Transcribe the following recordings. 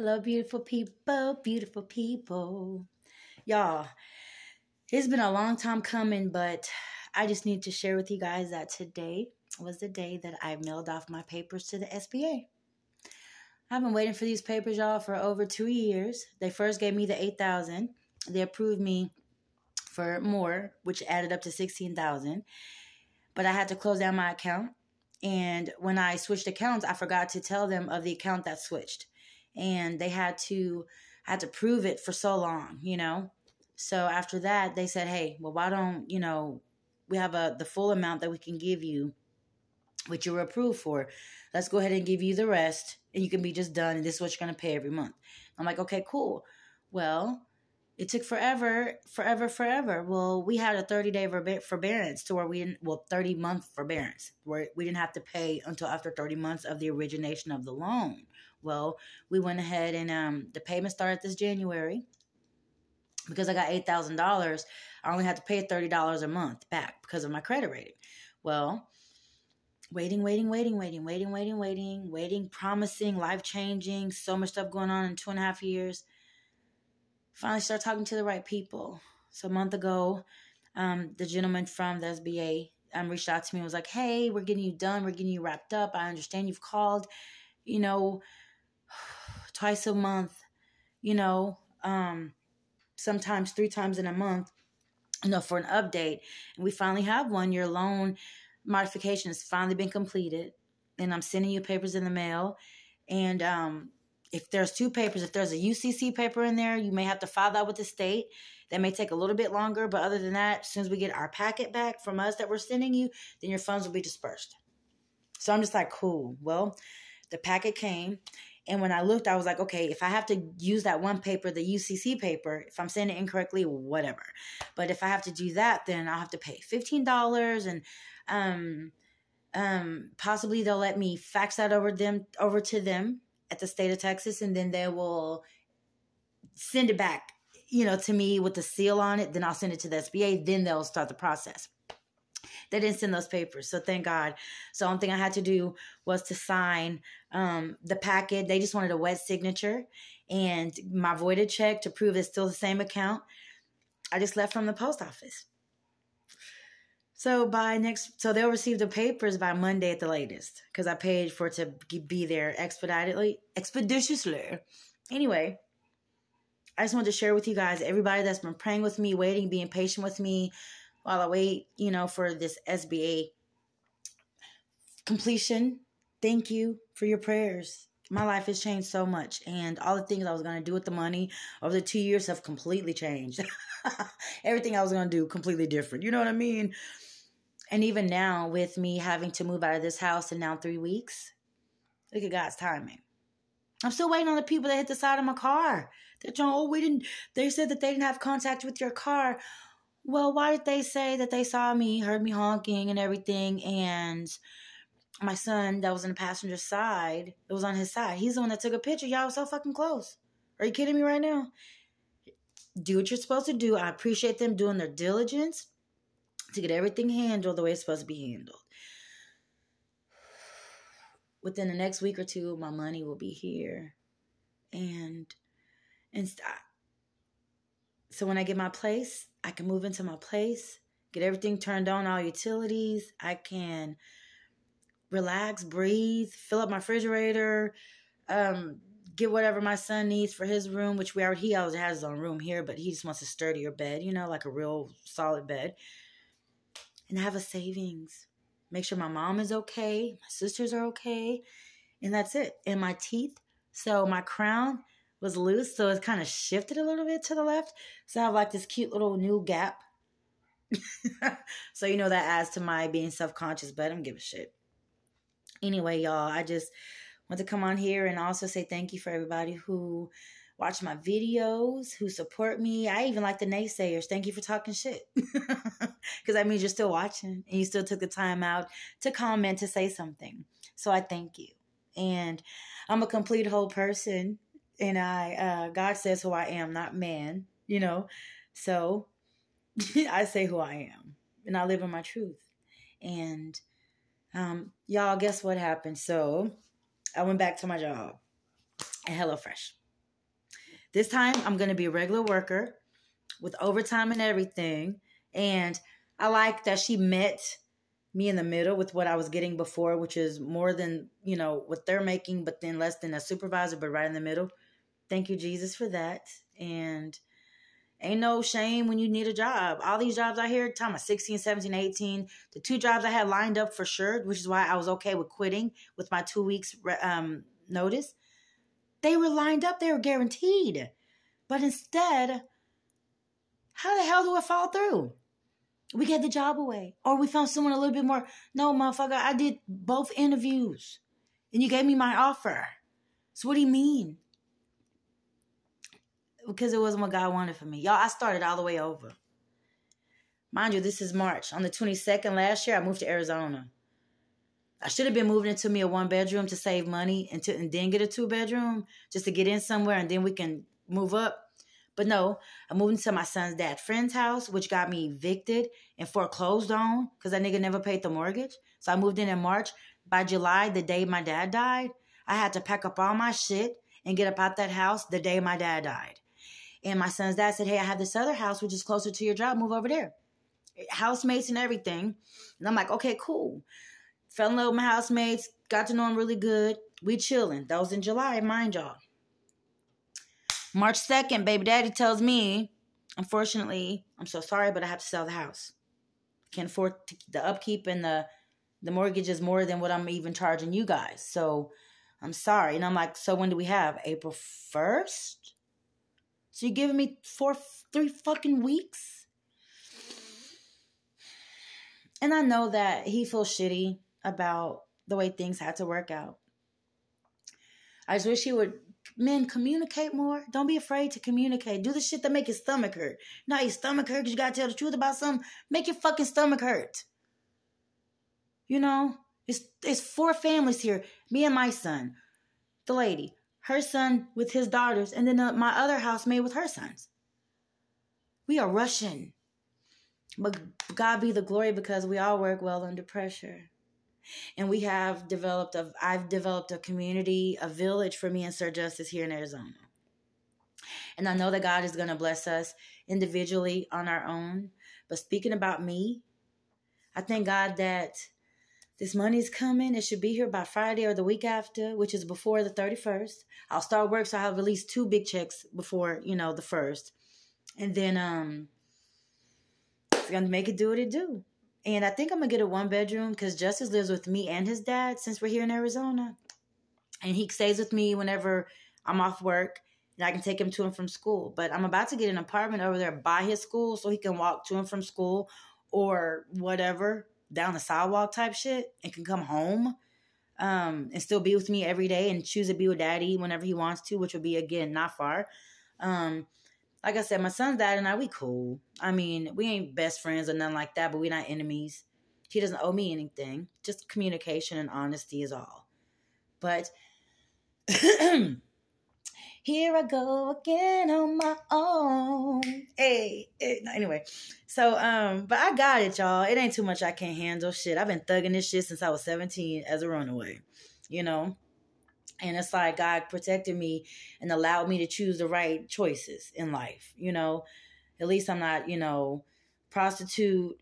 Hello, beautiful people, beautiful people. Y'all, it's been a long time coming, but I just need to share with you guys that today was the day that I mailed off my papers to the SBA. I've been waiting for these papers, y'all, for over 2 years. They first gave me the $8,000. They approved me for more, which added up to $16,000. But I had to close down my account. And when I switched accounts, I forgot to tell them of the account that switched. And I had to prove it for so long, So after that, they said, hey, well, why don't, we have the full amount that we can give you, which you were approved for. Let's go ahead and give you the rest, and you can be just done, and this is what you're going to pay every month. I'm like, okay, cool. Well, it took forever. Well, we had a 30-day forbearance to where 30-month forbearance, where we didn't have to pay until after 30 months of the origination of the loan. Well, we went ahead and the payment started this January. Because I got $8,000, I only had to pay $30 a month back because of my credit rating. Well, waiting, promising, life-changing, so much stuff going on in 2.5 years. Finally started talking to the right people. So a month ago, the gentleman from the SBA reached out to me and was like, hey, we're getting you done. We're getting you wrapped up. I understand you've called, twice a month, sometimes 3 times in a month, for an update. And we finally have one. Your loan modification has finally been completed. And I'm sending you papers in the mail. And if there's 2 papers, if there's a UCC paper in there, you may have to file that with the state. That may take a little bit longer. But other than that, as soon as we get our packet back from us that we're sending you, then your funds will be dispersed. So I'm just like, cool. Well, the packet came. And when I looked, I was like, okay, if I have to use that one paper, the UCC paper, if I'm saying it incorrectly, whatever. But if I have to do that, then I'll have to pay $15 and possibly they'll let me fax that over to them at the state of Texas, and then they will send it back, to me with the seal on it. Then I'll send it to the SBA. Then they'll start the process. They didn't send those papers, so thank God. So the only thing I had to do was to sign the packet. They just wanted a wet signature and my voided check to prove it's still the same account. I just left from the post office. So they'll receive the papers by Monday at the latest because I paid for it to be there expeditiously. Anyway, I just wanted to share with you guys, everybody that's been praying with me, waiting, being patient with me, while I wait, for this SBA completion. Thank you for your prayers. My life has changed so much. And all the things I was going to do with the money over the 2 years have completely changed. Everything I was going to do completely different. You know what I mean? And even now, with me having to move out of this house in now 3 weeks, look at God's timing. I'm still waiting on the people that hit the side of my car. They said that they didn't have contact with your car. Well, why did they say that they saw me, heard me honking and everything, and my son that was in the passenger side, it was on his side. He's the one that took a picture. Y'all was so fucking close. Are you kidding me right now? Do what you're supposed to do. I appreciate them doing their diligence to get everything handled the way it's supposed to be handled. Within the next week or 2, my money will be here. And stop. So when I get my place, I can move into my place, get everything turned on, all utilities. I can relax, breathe, fill up my refrigerator, get whatever my son needs for his room, which he already has his own room here, but he just wants a sturdier bed, like a real solid bed. And have a savings. Make sure my mom is okay, my sisters are okay, and that's it. And my teeth, so my crown was loose, so it kind of shifted a little bit to the left. So I have like this cute little new gap. So that adds to my being self-conscious, but I don't give a shit. Anyway, y'all, I just want to come on here and also say thank you for everybody who watch my videos, who support me. I even like the naysayers. Thank you for talking shit. Because that means you're still watching and you still took the time out to comment, to say something. So I thank you. And I'm a complete whole person. And God says who I am, not man, So I say who I am. And I live in my truth. And y'all, guess what happened? So I went back to my job at HelloFresh. This time, I'm going to be a regular worker with overtime and everything. And I like that she met me in the middle with what I was getting before, which is more than, what they're making, but then less than a supervisor, but right in the middle. Thank you, Jesus, for that. And ain't no shame when you need a job. All these jobs out here, time of 16, 17, 18, the 2 jobs I had lined up for sure, which is why I was okay with quitting with my 2 weeks notice. They were lined up. They were guaranteed. But instead, how the hell do I fall through? We gave the job away. Or we found someone a little bit more. No, motherfucker, I did both interviews. And you gave me my offer. So what do you mean? Because it wasn't what God wanted for me. Y'all, I started all the way over. Mind you, this is March. On the 22nd last year, I moved to Arizona. I should have been moving into me a 1-bedroom to save money and then get a 2-bedroom just to get in somewhere and then we can move up. But no, I moved into my son's dad's friend's house, which got me evicted and foreclosed on because that nigga never paid the mortgage. So I moved in March. By July, the day my dad died, I had to pack up all my shit and get up out that house the day my dad died. And my son's dad said, hey, I have this other house, which is closer to your job. Move over there. Housemates and everything. And I'm like, okay, cool. Fell in love with my housemates. Got to know them really good. We chilling. That was in July, mind y'all. March 2nd, baby daddy tells me, unfortunately, I'm so sorry, but I have to sell the house. Can't afford the upkeep and the mortgage is more than what I'm even charging you guys. So I'm sorry. And I'm like, so when do we have? April 1st? So you're giving me 3 fucking weeks? And I know that he feels shitty about the way things had to work out. I just wish he would, men, communicate more. Don't be afraid to communicate. Do the shit that make your stomach hurt. Not your stomach hurt because you got to tell the truth about something. Make your fucking stomach hurt. It's 4 families here. Me and my son. The lady. Her son with his daughters. And then my other housemate with her sons. We are rushing. But God be the glory because we all work well under pressure. And I've developed a community, a village for me and Sir Justice here in Arizona. And I know that God is going to bless us individually on our own. But speaking about me, I thank God that this money is coming. It should be here by Friday or the week after, which is before the 31st. I'll start work, so I have at least 2 big checks before, the 1st. And then it's going to make it do what it do. And I think I'm going to get a 1-bedroom because Justice lives with me and his dad since we're here in Arizona. And he stays with me whenever I'm off work and I can take him to and from school. But I'm about to get an apartment over there by his school so he can walk to and from school or whatever, down the sidewalk type shit, and can come home and still be with me every day and choose to be with daddy whenever he wants to, which would be, again, not far. Like I said, my son's dad and I, we cool. I mean, we ain't best friends or nothing like that, but we're not enemies. He doesn't owe me anything. Just communication and honesty is all. But here I go again on my own. Hey. Anyway, so, but I got it, y'all. It ain't too much I can't handle. Shit, I've been thugging this shit since I was 17 as a runaway, And it's like God protected me and allowed me to choose the right choices in life, At least I'm not, prostitute,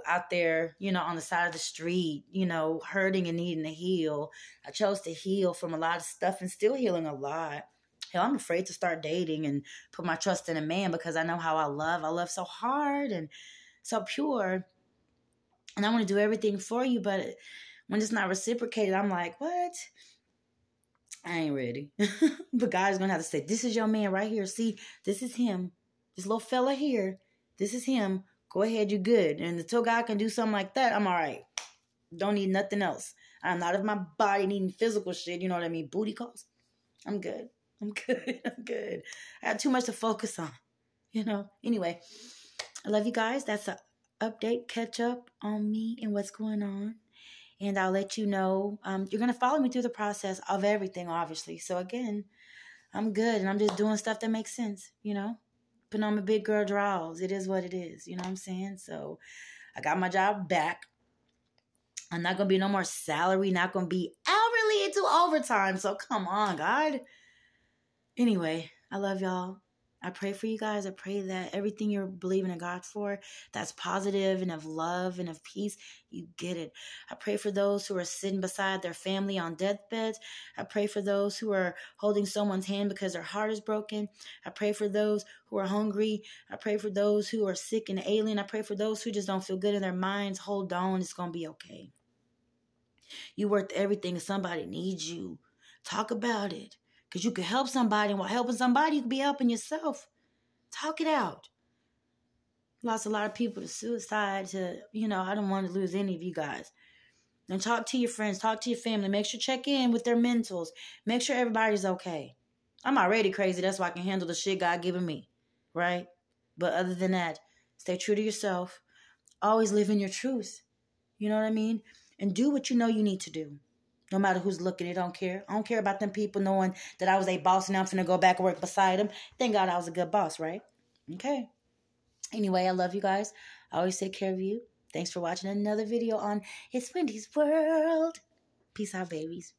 out there, on the side of the street, hurting and needing to heal. I chose to heal from a lot of stuff and still healing a lot. Hell, I'm afraid to start dating and put my trust in a man because I know how I love. I love so hard and so pure. And I want to do everything for you, but when it's not reciprocated, I'm like, what? I ain't ready. But God is going to have to say, this is your man right here. See, this is him. This little fella here. This is him. Go ahead, you're good. And until God can do something like that, I'm all right. Don't need nothing else. I'm not of my body needing physical shit. You know what I mean? Booty calls. I'm good. I'm good. I got too much to focus on. Anyway, I love you guys. That's an update, catch up on me and what's going on. And I'll let you know. You're going to follow me through the process of everything, obviously. So, again, I'm good. And I'm just doing stuff that makes sense, Putting on my big girl drawers. It is what it is. You know what I'm saying? So, I got my job back. I'm not going to be no more salary. Not going to be hourly into overtime. So, come on, God. Anyway, I love y'all. I pray for you guys. I pray that everything you're believing in God for, that's positive and of love and of peace, you get it. I pray for those who are sitting beside their family on deathbeds. I pray for those who are holding someone's hand because their heart is broken. I pray for those who are hungry. I pray for those who are sick and alien. I pray for those who just don't feel good in their minds. Hold on. It's going to be okay. You're worth everything. Somebody needs you. Talk about it. Because you can help somebody. And while helping somebody, you can be helping yourself. Talk it out. Lost a lot of people to suicide. I don't want to lose any of you guys. And talk to your friends. Talk to your family. Make sure check in with their mentals. Make sure everybody's okay. I'm already crazy. That's why I can handle the shit God given me. Right? But other than that, stay true to yourself. Always live in your truth. You know what I mean? And do what you know you need to do. No matter who's looking, I don't care. I don't care about them people knowing that I was a boss and I'm finna go back and work beside them. Thank God I was a good boss, right? Okay. Anyway, I love you guys. I always take care of you. Thanks for watching another video on It's Wendy's World. Peace out, babies.